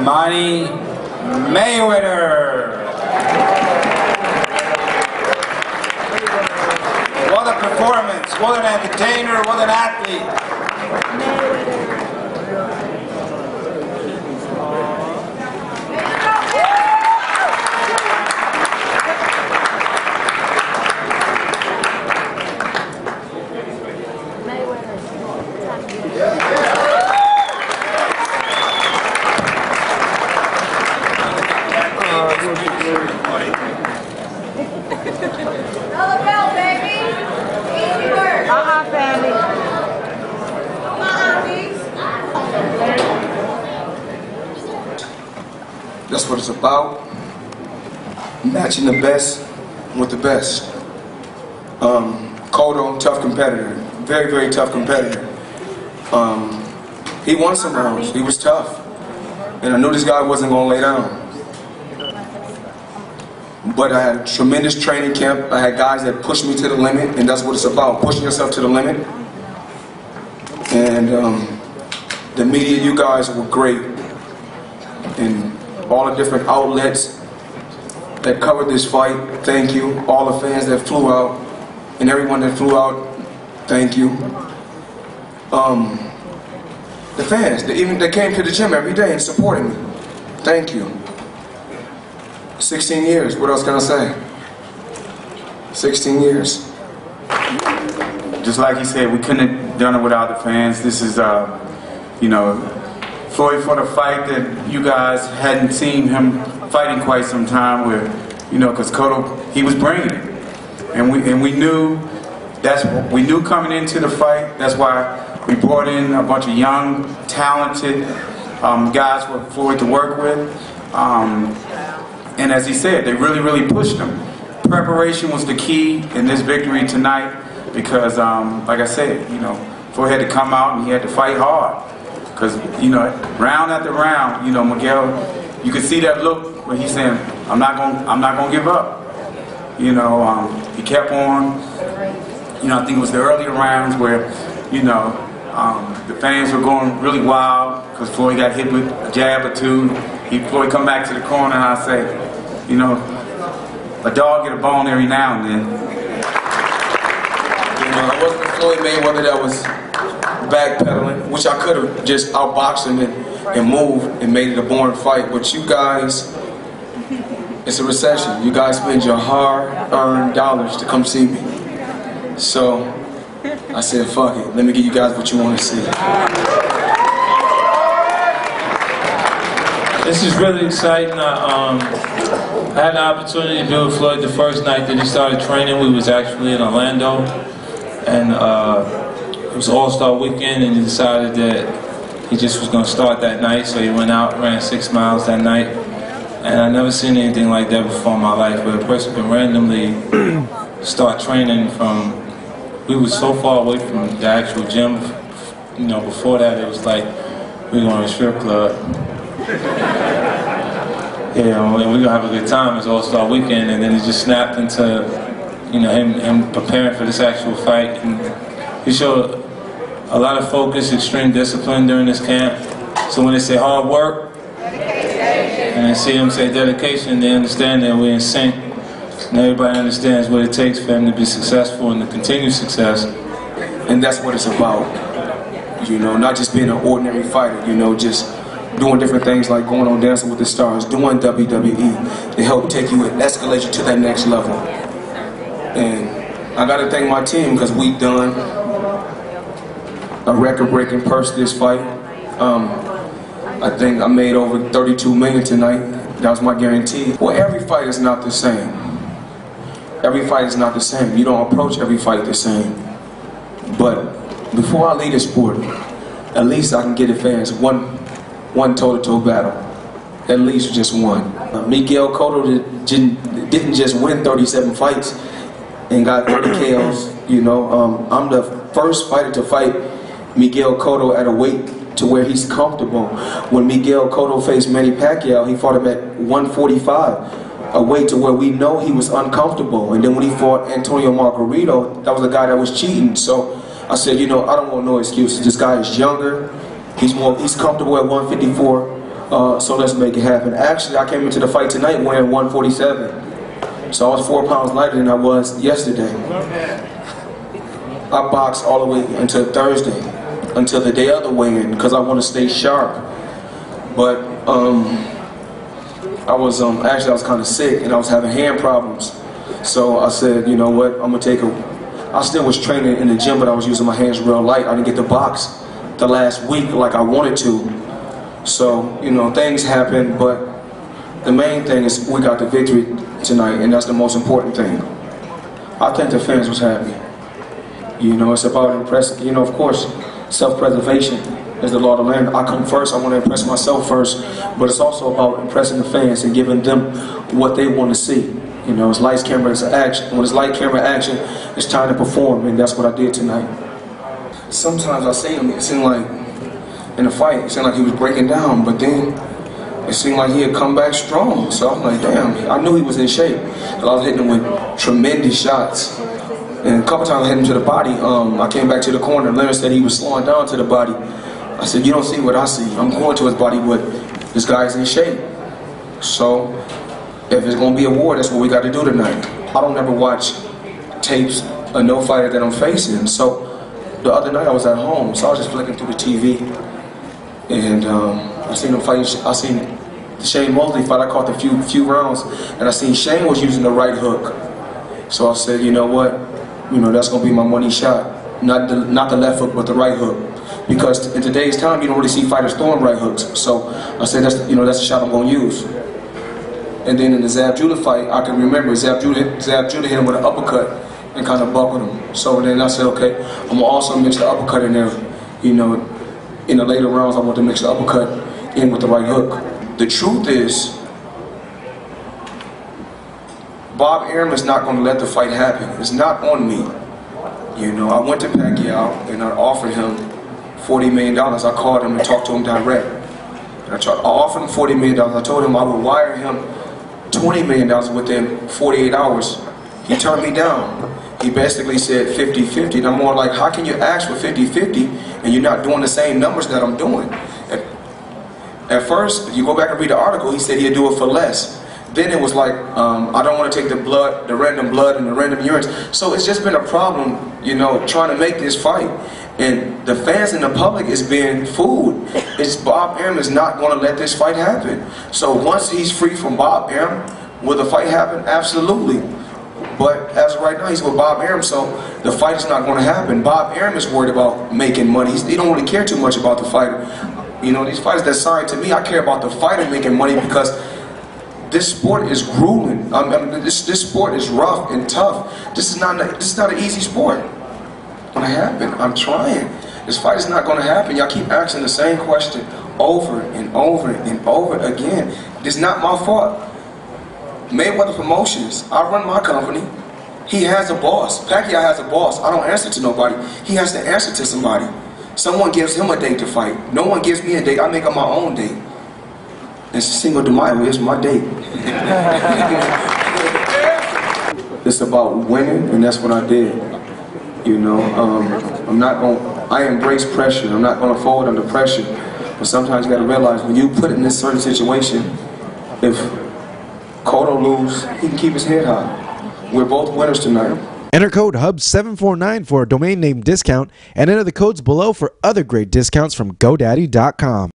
mighty Mayweather. What a performance, what an entertainer, what an athlete. Another bell, baby. Easy work. Family. Come on, please. That's what it's about. Matching the best with the best. Cotto, tough competitor. Very, very tough competitor. He won some rounds. He was tough. And I knew this guy wasn't going to lay down. But I had a tremendous training camp. I had guys that pushed me to the limit, and that's what it's about, pushing yourself to the limit. And the media, you guys were great. And all the different outlets that covered this fight, thank you. All the fans that flew out, and everyone that flew out, thank you. The fans, they came to the gym every day and supported me. Thank you. 16 years, what else can I say? 16 years. Just like he said, we couldn't have done it without the fans. This is, you know, Floyd fought a fight that you guys hadn't seen him fight in quite some time with, you know, because Cotto, he was bringing it. And we knew, that's what we knew coming into the fight. That's why we brought in a bunch of young, talented guys for Floyd to work with. And as he said, they really, really pushed him. Preparation was the key in this victory tonight because, like I said, you know, Floyd had to come out and he had to fight hard. Because, you know, round after round, you know, Miguel, you could see that look where he's saying, I'm not gonna give up. You know, he kept on. You know, I think it was the earlier rounds where, you know, the fans were going really wild because Floyd got hit with a jab or two. Floyd come back to the corner and I say, you know, a dog get a bone every now and then. You know, I wasn't Floyd Mayweather that was backpedaling, which I could have just outboxed him and moved and made it a boring fight. But you guys, it's a recession. You guys spend your hard-earned dollars to come see me. So I said, fuck it. Let me give you guys what you want to see. This is really exciting. I had the opportunity to be with Floyd the first night that he started training. We was actually in Orlando, and it was All-Star Weekend, and he decided that he just was going to start that night, so he went out, ran 6 miles that night. And I never seen anything like that before in my life, where a person can randomly start training from, we were so far away from the actual gym. You know, before that it was like we were going to a strip club. Yeah, and we're gonna have a good time. It's All-Star Weekend, and then it just snapped into, you know, him preparing for this actual fight. And he showed a lot of focus, extreme discipline during this camp. So when they say hard work, and they see him say dedication, they understand that we're in sync. And everybody understands what it takes for him to be successful and to continue success. And that's what it's about. You know, not just being an ordinary fighter, you know, just doing different things like going on Dancing with the Stars, doing WWE to help take you and escalate you to that next level. And I got to thank my team because we've done a record-breaking purse this fight. I think I made over $32 million tonight. That was my guarantee. Well, every fight is not the same. Every fight is not the same. You don't approach every fight the same. But before I leave the sport, at least I can get the fans one toe-to-toe battle. At least just one. Miguel Cotto didn't just win 37 fights and got 30 KOs. You know, I'm the first fighter to fight Miguel Cotto at a weight to where he's comfortable. When Miguel Cotto faced Manny Pacquiao, he fought him at 145, a weight to where we know he was uncomfortable. And then when he fought Antonio Margarito, that was a guy that was cheating. So I said, you know, I don't want no excuses. This guy is younger. He's comfortable at 154. So let's make it happen. Actually, I came into the fight tonight weighing 147. So I was 4 pounds lighter than I was yesterday. I boxed all the way until Thursday, until the day of the weigh-in, because I want to stay sharp. But I was kind of sick and I was having hand problems. So I said, you know what, I'm gonna take a. I still was training in the gym, but I was using my hands real light. I didn't get to box the last week like I wanted to. So, you know, things happen, but the main thing is we got the victory tonight, and that's the most important thing. I think the fans was happy. You know, it's about impressing, you know, of course, self-preservation is the law of the land. I come first, I want to impress myself first, but it's also about impressing the fans and giving them what they want to see. You know, it's lights, camera, it's action. When it's light, camera, action, it's time to perform, and that's what I did tonight. Sometimes I see him, it seemed like, in the fight, it seemed like he was breaking down, but then it seemed like he had come back strong. So I was like, damn, I knew he was in shape. But I was hitting him with tremendous shots. And a couple times I hit him to the body. I came back to the corner. Leonard said he was slowing down to the body. I said, you don't see what I see. I'm going to his body, but this guy's in shape. So if it's going to be a war, that's what we got to do tonight. I don't ever watch tapes of no fighter that I'm facing. So the other night I was at home, so I was just flicking through the TV. And I seen him fight. I seen Shane Mosley fight. I caught the few rounds, and I seen Shane was using the right hook. So I said, you know what? You know, that's gonna be my money shot. Not the left hook, but the right hook. Because in today's time, you don't really see fighters throwing right hooks. So I said, that's the shot I'm gonna use. And then in the Zab Judah fight, I can remember Zab Judah hit him with an uppercut and kind of buckled him. So then I said, okay, I'm gonna also mix the uppercut in there. You know, in the later rounds, I want to mix the uppercut in with the right hook. The truth is, Bob Arum is not going to let the fight happen. It's not on me. You know, I went to Pacquiao and I offered him $40 million. I called him and talked to him direct. And I offered him $40 million. I told him I would wire him $20 million within 48 hours. He turned me down. He basically said 50-50, and I'm more like, how can you ask for 50-50 and you're not doing the same numbers that I'm doing? At first, if you go back and read the article, he said he'd do it for less. Then it was like, I don't want to take the random blood and the random urine. So it's just been a problem, you know, trying to make this fight. And the fans and the public is being fooled. Bob Arum is not going to let this fight happen. So once he's free from Bob Arum, will the fight happen? Absolutely. But as of right now, he's with Bob Arum, so the fight is not going to happen. Bob Arum is worried about making money. He don't really care too much about the fighter. You know, these fighters that sign to me, I care about the fighter making money because this sport is grueling. This sport is rough and tough. This is not an easy sport. It's going to happen. I'm trying. This fight is not going to happen. Y'all keep asking the same question over and over and over again. It's not my fault. Mayweather Promotions, I run my company. He has a boss. Pacquiao has a boss. I don't answer to nobody. He has to answer to somebody. Someone gives him a date to fight. No one gives me a date. I make up my own date. It's Cinco de Mayo. It's my date. It's about winning, and that's what I did. You know, I embrace pressure. I'm not going to fold under pressure. But sometimes you got to realize when you put in this certain situation, if Cotto lose, he can keep his head high. We're both winners tonight. Enter code HUB749 for a domain name discount and enter the codes below for other great discounts from GoDaddy.com.